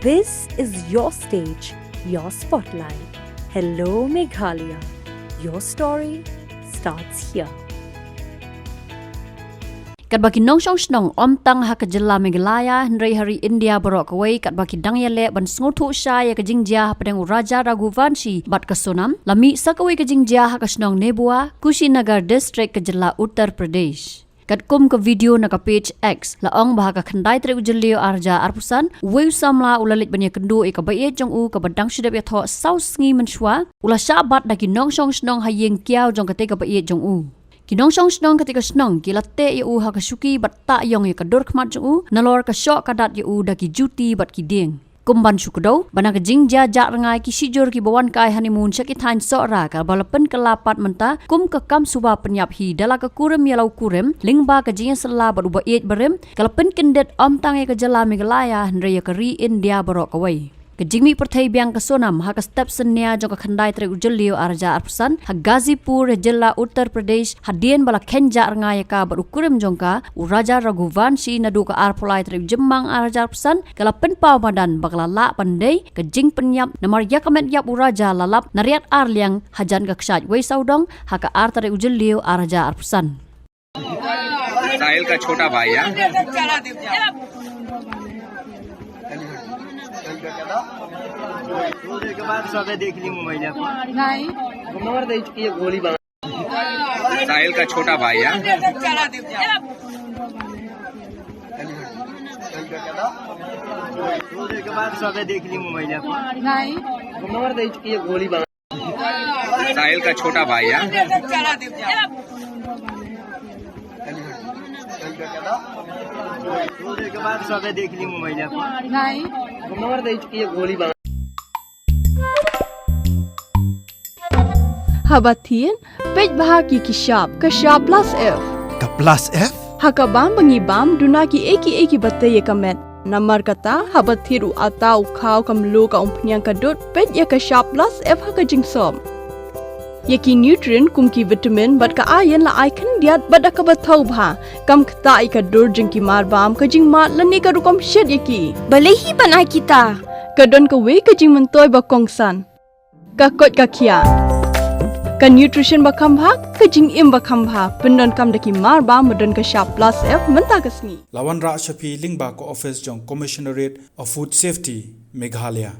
This is your stage, your spotlight. Hello Meghalaya. Your story starts here. Kat baki nong shong snong tang ha kajela Meghalaya hendrai hari India borok away kat baki dang yale ban sngotu Shah ya kajingja padang Raja Raghuvanshi bat kasonam lami sakaway kajingja ha kasnong Nebua Kushinagar district kajela Uttar Pradesh. Kat kum ke video na ka page X laong bahaka khandai tre ujelio arja arpusan weu samla ulalit banya Kynduh ka Baieid jong u ka badang shidap Ïathoh sau Sngi menshwa ula syabat daki nong shong snong hayeng kiau jong kate ka Baieid jong u. Kinong shong snong ketika snong kilate ya u ha kasuki bat ta yong ya kador khmat jong u nalor ka syok kadat ya u daki Juti bat kiding. Kumban syukdo bana ka jingja jak rangai ki sijur ki bawan kai honeymoon syakithan sora ka balapen kelapat menta kum ka kam suba penyap hi dala ka kurem ya lau kurem lingba ka jingya sela bat Baieid berem kalapen kendet tang ya ka jela Meghalaya hendrai ya ka ri India borok away. Kejingmi perthai biang kasonam ha ka step senia jong ka khandai tre ujelio arja arpusan ha Gazipur jela Uttar Pradesh hadien bala kenja rangai ka barukurim jongka Raja Raghuvanshi nadu ka arpulai tre jemang arja arpusan kala penpau badan bakala la pandai kejing penyap namar yakamet yap uraja lalap nariat arliang hajan ka ksat wei saudong ha ka ar tre ujelio arja arpusan. साहिल का छोटा भाई है के बाद सबे देख ली मोबाइल नहीं नंबर दे चुकी है गोली बना साहिल का छोटा भाई है के बाद सबे देख ली मोबाइल नहीं नंबर दे चुकी है गोली बना साहिल का छोटा भाई है के बाद सबे देख ली मोबाइल नहीं नंबर दे चुकी है गोली बना Habatin, Paidbah ki kishap, kashap plus F. Ka plus F? Hakabam bangibam duna ki eki batay kamet. Namar kata habathiru atau kau kamlu ka umpnyang kadut ped ya kashap plus F hakajingsom. Yaki nutrient kum ki vitamin bat ka ayan la icon diat bat ka bathau bha kam kta ka dur jing ki marbam ka jing mat lani ka rukom shed yaki. Balehi banai kita. Kadon ka we ka jing mentoy ba kongsan. Ka kot ka kia. Ka nutrition bakam bha ka jing im bakam bha pendon kam daki marba modon ka sharp plus F menta ka Sngi Lawan Ra Shafi Lingba ko office jong Commissionerate of Food Safety Meghalaya